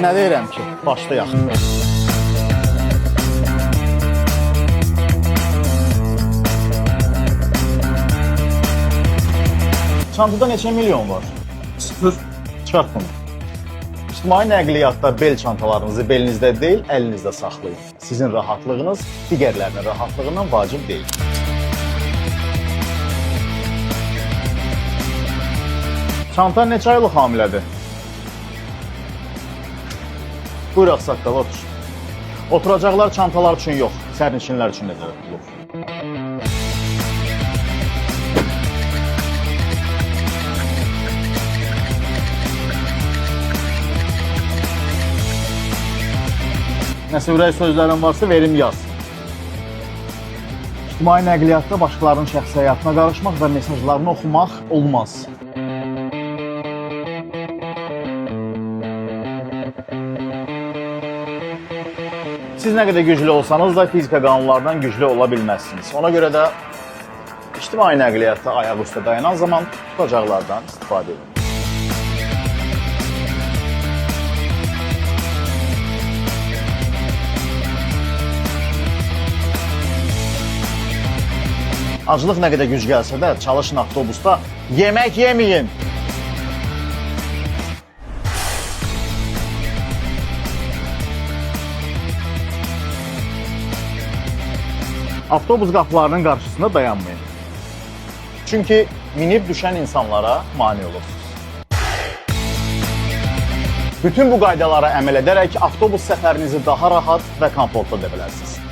Nə deyirəm ki, başlayaq. Çantada neçə milyon var? 0. Çıxart bunu. İctimai nəqliyyatda bel çantalarınızı belinizdə deyil, əlinizdə saxlayın. Sizin rahatlığınız digərlərinin rahatlığından vacib deyil. Çanta neçə aylıq hamilədir? Buyur ağsaqqal, otur. Oturacaqlar çantalar üçün yox, sərnişinlər üçün nəzərdə tutulur. Nəsə ürək sözlərin varsa verim yaz. İctimai nəqliyyatda başqalarının şəxsi həyatına qarışmaq və mesajlarını oxumaq olmaz. Siz nə qədər güclü olsanız da fizika qanunlarından güclü ola bilməzsiniz. Ona görə də ictimai nəqliyyatda ayaq üstə dayanan zaman tutacaqlardan istifadə edin. Acılıq nə qədər güc gəlsə də çalışın avtobusda yemək yeməyin. Avtobus qapılarının qarşısında dayanmayın. Çünki minib düşən insanlara mane olursunuz. Bütün bu qaydalara əməl edərək avtobus səfərinizi daha rahat və komfortlu edə bilərsiniz.